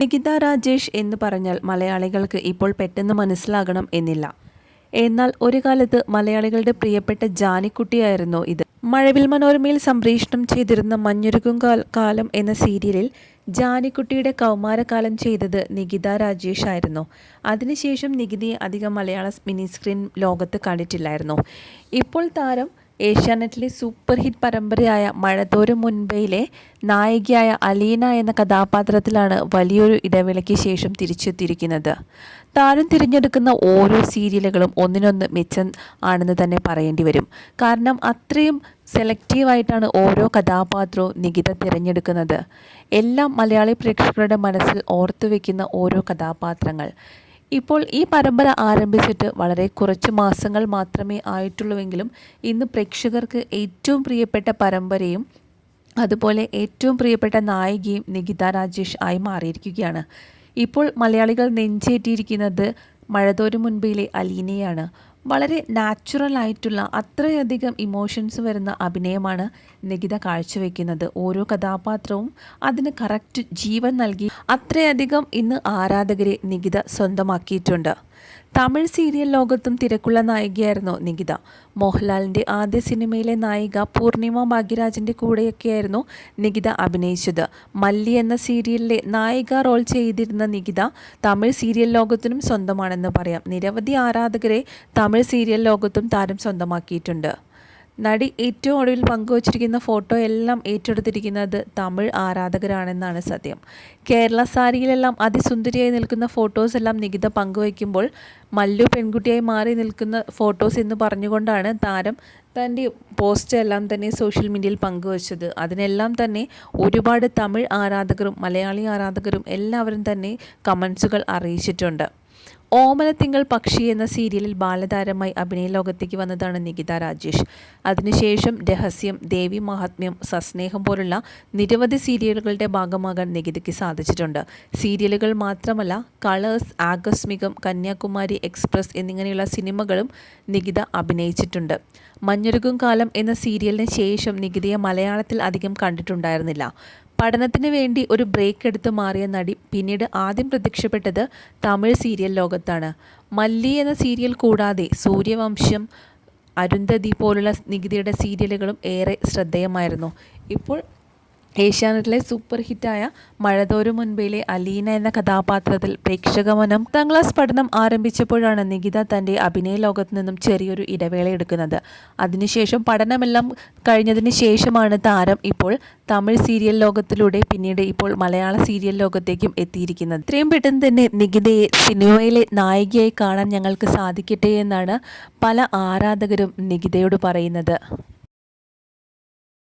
നികിത രാജേഷ് എന്ന് പറഞ്ഞാൽ മലയാളികൾക്ക് ഇപ്പോൾ പെട്ടെന്ന് മനസ്സിലാകണം എന്നില്ല. എന്നാൽ ഒരു കാലത്ത് മലയാളികളുടെ പ്രിയപ്പെട്ട ജാനിക്കുട്ടിയായിരുന്നു ഇത്. മഴവിൽ മനോരമയിൽ സംപ്രേഷണം ചെയ്തിരുന്ന മഞ്ഞുരുകും കാലം എന്ന സീരിയലിൽ ജാനിക്കുട്ടിയുടെ കൗമാരകാലം ചെയ്തത് നികിത രാജേഷ് ആയിരുന്നു. അതിനുശേഷം നികിതയെ അധികം മലയാള മിനി സ്ക്രീൻ ലോകത്ത് കണ്ടിട്ടില്ലായിരുന്നു. ഇപ്പോൾ താരം ഏഷ്യാനെറ്റിലെ സൂപ്പർ ഹിറ്റ് പരമ്പരയായ മഴതോരും മുൻപയിലെ നായികയായ അലീന എന്ന കഥാപാത്രത്തിലാണ് വലിയൊരു ഇടവേളയ്ക്ക് ശേഷം തിരിച്ചെത്തിയിരിക്കുന്നത്. താരം തിരഞ്ഞെടുക്കുന്ന ഓരോ സീരിയലുകളും ഒന്നിനൊന്ന് മെച്ചം ആണെന്ന് തന്നെ പറയേണ്ടി വരും. കാരണം അത്രയും സെലക്റ്റീവായിട്ടാണ് ഓരോ കഥാപാത്രവും നികിത തിരഞ്ഞെടുക്കുന്നത്. എല്ലാം മലയാളി പ്രേക്ഷകരുടെ മനസ്സിൽ ഓർത്തുവെക്കുന്ന ഓരോ കഥാപാത്രങ്ങൾ. ഇപ്പോൾ ഈ പരമ്പര ആരംഭിച്ചിട്ട് വളരെ കുറച്ച് മാസങ്ങൾ മാത്രമേ ആയിട്ടുള്ളൂവെങ്കിലും ഇന്ന് പ്രേക്ഷകർക്ക് ഏറ്റവും പ്രിയപ്പെട്ട പരമ്പരയും അതുപോലെ ഏറ്റവും പ്രിയപ്പെട്ട നായികയും നികിത രാജേഷ് ആയി മാറിയിരിക്കുകയാണ്. ഇപ്പോൾ മലയാളികൾ നെഞ്ചേറ്റിയിരിക്കുന്നത് മഴതോരും മുൻപിലെ അലീനയാണ്. വളരെ നാച്ചുറൽ ആയിട്ടുള്ള അത്രയധികം ഇമോഷൻസ് വരുന്ന അഭിനയമാണ് നികിത കാഴ്ചവെക്കുന്നത്. ഓരോ കഥാപാത്രവും അതിന് കറക്റ്റ് ജീവൻ നൽകി അത്രയധികം ഇന്ന് ആരാധകരെ നികിത സ്വന്തമാക്കിയിട്ടുണ്ട്. തമിഴ് സീരിയൽ ലോകത്തും തിരക്കുള്ള നായികയായിരുന്നു നികിത. മോഹൻലാലിൻ്റെ ആദ്യ സിനിമയിലെ നായിക പൂർണിമ ഭാഗ്യരാജിൻ്റെ കൂടെയൊക്കെയായിരുന്നു നികിത അഭിനയിച്ചത്. മല്ലി എന്ന സീരിയലിലെ നായിക റോൾ ചെയ്തിരുന്ന നികിത തമിഴ് സീരിയൽ ലോകത്തിനും സ്വന്തമാണെന്ന് പറയാം. നിരവധി ആരാധകരെ തമിഴ് സീരിയൽ ലോകത്തും താരം സ്വന്തമാക്കിയിട്ടുണ്ട്. നടി ഏറ്റവും ഒടുവിൽ പങ്കുവച്ചിരിക്കുന്ന ഫോട്ടോ എല്ലാം ഏറ്റെടുത്തിരിക്കുന്നത് തമിഴ് ആരാധകരാണെന്നാണ് സത്യം. കേരള സാരിയിലെല്ലാം അതിസുന്ദരിയായി നിൽക്കുന്ന ഫോട്ടോസ് എല്ലാം നികിത പങ്കുവയ്ക്കുമ്പോൾ മല്ലു പെൺകുട്ടിയായി മാറി നിൽക്കുന്ന ഫോട്ടോസ് എന്ന് പറഞ്ഞുകൊണ്ടാണ് താരം തൻ്റെ പോസ്റ്റ് എല്ലാം തന്നെ സോഷ്യൽ മീഡിയയിൽ പങ്കുവച്ചത്. അതിനെല്ലാം തന്നെ ഒരുപാട് തമിഴ് ആരാധകരും മലയാളി ആരാധകരും എല്ലാവരും തന്നെ കമൻസുകൾ അറിയിച്ചിട്ടുണ്ട്. ഓമനത്തിങ്കൾ പക്ഷി എന്ന സീരിയലിൽ ബാലതാരമായി അഭിനയ ലോകത്തേക്ക് വന്നതാണ് നികിത രാജേഷ്. അതിനുശേഷം രഹസ്യം, ദേവി മഹാത്മ്യം, സസ്നേഹം പോലുള്ള നിരവധി സീരിയലുകളുടെ ഭാഗമാകാൻ നികിതയ്ക്ക് സാധിച്ചിട്ടുണ്ട്. സീരിയലുകൾ മാത്രമല്ല കളേഴ്സ്, ആകസ്മികം, കന്യാകുമാരി എക്സ്പ്രസ് എന്നിങ്ങനെയുള്ള സിനിമകളും നികിത അഭിനയിച്ചിട്ടുണ്ട്. മഞ്ഞുരുകും കാലം എന്ന സീരിയലിന് ശേഷം നികിതയെ മലയാളത്തിൽ അധികം കണ്ടിട്ടുണ്ടായിരുന്നില്ല. പഠനത്തിന് വേണ്ടി ഒരു ബ്രേക്ക് എടുത്ത് മാറിയ നടി പിന്നീട് ആദ്യം പ്രത്യക്ഷപ്പെട്ടത് തമിഴ് സീരിയൽ ലോകത്താണ്. മല്ലി എന്ന സീരിയൽ കൂടാതെ സൂര്യവംശം, അരുന്ധതി പോലുള്ള നികിതയുടെ സീരിയലുകളും ഏറെ ശ്രദ്ധേയമായിരുന്നു. ഇപ്പോൾ ഏഷ്യാനെറ്റിലെ സൂപ്പർ ഹിറ്റായ മഴതോരും മുൻപിലെ അലീന എന്ന കഥാപാത്രത്തിൽ പ്രേക്ഷകമനം 10ാം ക്ലാസ് പഠനം ആരംഭിച്ചപ്പോഴാണ് നികിത തൻ്റെ അഭിനയ ലോകത്ത് നിന്നും ചെറിയൊരു ഇടവേള എടുക്കുന്നത്. അതിനുശേഷം പഠനമെല്ലാം കഴിഞ്ഞതിന് ശേഷമാണ് താരം ഇപ്പോൾ തമിഴ് സീരിയൽ ലോകത്തിലൂടെ പിന്നീട് ഇപ്പോൾ മലയാള സീരിയൽ ലോകത്തേക്കും എത്തിയിരിക്കുന്നത്. ഇത്രയും പെട്ടെന്ന് തന്നെ നികിതയെ സിനിമയിലെ നായികയായി കാണാൻ ഞങ്ങൾക്ക് സാധിക്കട്ടെ എന്നാണ് പല ആരാധകരും നികിതയോട് പറയുന്നത്.